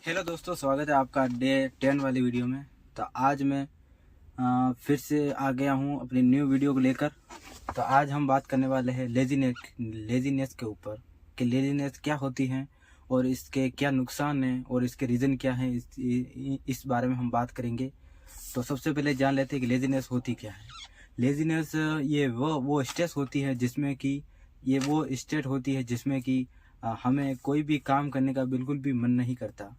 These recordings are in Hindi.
हेलो दोस्तों, स्वागत है आपका डे 10 वाली वीडियो में। तो आज मैं फिर से आ गया हूँ अपनी न्यू वीडियो को लेकर। तो आज हम बात करने वाले हैं लेजीनेस के ऊपर कि लेजीनेस क्या होती है और इसके क्या नुकसान हैं और इसके रीज़न क्या हैं। इस बारे में हम बात करेंगे। तो सबसे पहले जान लेते हैं कि लेजीनेस होती क्या है। लेजीनेस ये वो स्टेट होती है जिसमें कि हमें कोई भी काम करने का बिल्कुल भी मन नहीं करता।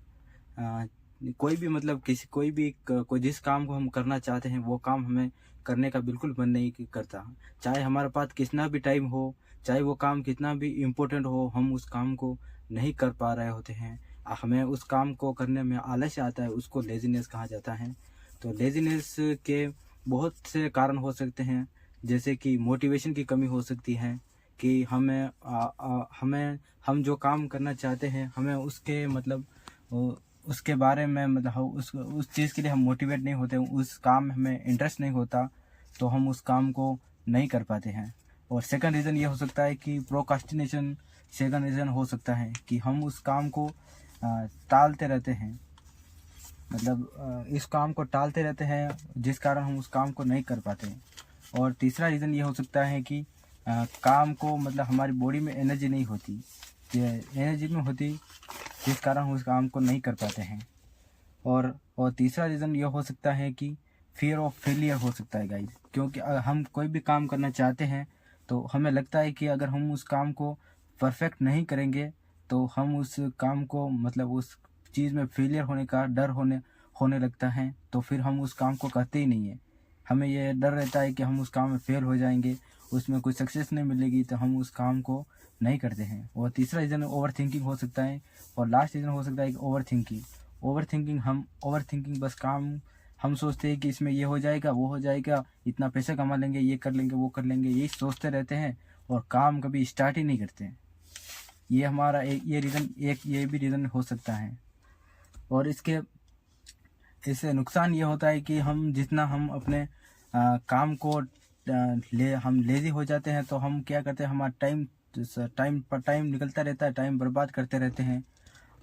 कोई भी मतलब कोई जिस काम को हम करना चाहते हैं वो काम हमें करने का बिल्कुल मन नहीं करता। चाहे हमारे पास कितना भी टाइम हो, चाहे वो काम कितना भी इम्पोर्टेंट हो, हम उस काम को नहीं कर पा रहे होते हैं। हमें उस काम को करने में आलस्य आता है, उसको लेजीनेस कहा जाता है। तो लेजीनेस के बहुत से कारण हो सकते हैं, जैसे कि मोटिवेशन की कमी हो सकती है कि हम जो काम करना चाहते हैं हमें उसके बारे में उस चीज़ के लिए हम मोटिवेट नहीं होते, उस काम में हमें इंटरेस्ट नहीं होता, तो हम उस काम को नहीं कर पाते हैं। और सेकंड रीज़न ये हो सकता है कि प्रोक्रास्टिनेशन। सेकंड रीज़न हो सकता है कि हम उस काम को टालते रहते हैं, इस काम को टालते रहते हैं जिस कारण हम उस काम को नहीं कर पाते हैं। और तीसरा रीज़न ये हो सकता है कि काम को हमारी बॉडी में एनर्जी नहीं होती, एनर्जी में होती जिस कारण हम उस काम को नहीं कर पाते हैं। और तीसरा रीज़न ये हो सकता है कि फियर ऑफ फेलियर हो सकता है गाइस, क्योंकि अगर हम कोई भी काम करना चाहते हैं तो हमें लगता है कि अगर हम उस काम को परफेक्ट नहीं करेंगे तो हम उस काम को उस चीज़ में फेलियर होने का डर होने लगता है, तो फिर हम उस काम को करते ही नहीं है। हमें ये डर रहता है कि हम उस काम में फेल हो जाएंगे, उसमें कोई सक्सेस नहीं मिलेगी, तो हम उस काम को नहीं करते हैं। और तीसरा रीज़न ओवर थिंकिंग हो सकता है। और लास्ट रीज़न हो सकता है कि ओवर थिंकिंग बस काम हम सोचते हैं कि इसमें ये हो जाएगा, वो हो जाएगा, इतना पैसा कमा लेंगे, ये कर लेंगे, वो कर लेंगे, यही सोचते रहते हैं और काम कभी स्टार्ट ही नहीं करते हैं। ये हमारा ये भी रीज़न हो सकता है। और इससे नुकसान ये होता है कि हम जितना हम अपने काम को हम लेज़ी हो जाते हैं, तो हम क्या करते हैं, हमारा टाइम निकलता रहता है, टाइम बर्बाद करते रहते हैं।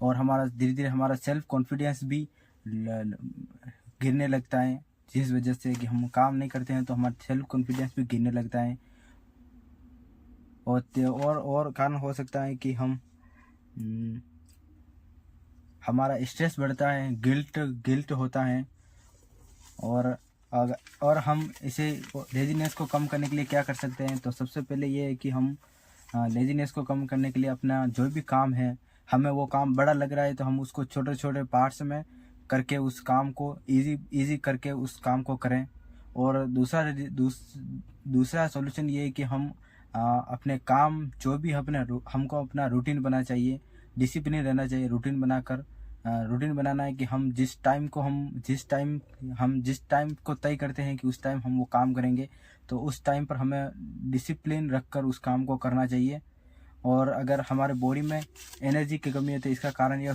और हमारा धीरे धीरे हमारा सेल्फ कॉन्फिडेंस भी गिरने लगता है, जिस वजह से कि हम काम नहीं करते हैं तो हमारा सेल्फ कॉन्फिडेंस भी गिरने लगता है। और कारण हो सकता है कि हमारा स्ट्रेस बढ़ता है, गिल्ट होता है। और हम इसे लेजीनेस को कम करने के लिए क्या कर सकते हैं, तो सबसे पहले ये है कि हम लेजीनेस को कम करने के लिए अपना जो भी काम है, हमें वो काम बड़ा लग रहा है तो हम उसको छोटे छोटे पार्ट्स में करके उस काम को इजी करके उस काम को करें। और दूसरा सॉल्यूशन ये है कि हम अपने काम जो भी हमको अपना रूटीन बनाना चाहिए, डिसिप्लिन रहना चाहिए। रूटीन बनाना है कि हम जिस टाइम को तय करते हैं कि उस टाइम हम वो काम करेंगे, तो उस टाइम पर हमें डिसिप्लिन रखकर उस काम को करना चाहिए। और अगर हमारे बॉडी में एनर्जी की कमी है तो इसका कारण ये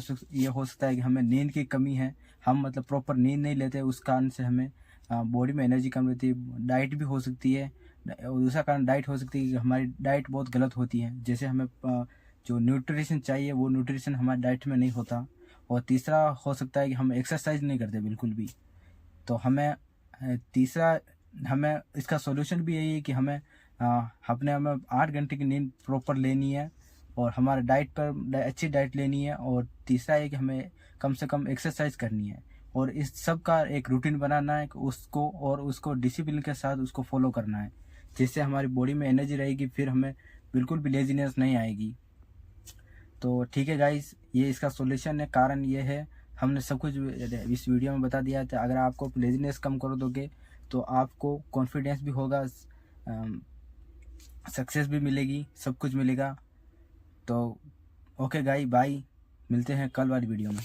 हो सकता है कि हमें नींद की कमी है, हम प्रॉपर नींद नहीं लेते, उस कारण से हमें बॉडी में एनर्जी कम रहती है। डाइट भी हो सकती है, और दूसरा कारण डाइट हो सकती है कि हमारी डाइट बहुत गलत होती है, जैसे हमें जो न्यूट्रिशन चाहिए वो न्यूट्रिशन हमारी डाइट में नहीं होता। और तीसरा हो सकता है कि हम एक्सरसाइज नहीं करते बिल्कुल भी। तो हमें इसका सॉल्यूशन भी यही है कि हमें 8 घंटे की नींद प्रॉपर लेनी है, और हमारे डाइट पर अच्छी डाइट लेनी है। और तीसरा है कि हमें कम से कम एक्सरसाइज करनी है, और इस सब का एक रूटीन बनाना है उसको डिसिप्लिन के साथ उसको फॉलो करना है, जिससे हमारी बॉडी में एनर्जी रहेगी, फिर हमें बिल्कुल भी लेजीनेस नहीं आएगी। तो ठीक है गाइस, ये इसका सॉल्यूशन है, कारण ये है, हमने सब कुछ इस वीडियो में बता दिया था। अगर आपको लेजीनेस कम कर दोगे तो आपको कॉन्फिडेंस भी होगा, सक्सेस भी मिलेगी, सब कुछ मिलेगा। तो ओके गाइस, बाय, मिलते हैं कल वाली वीडियो में।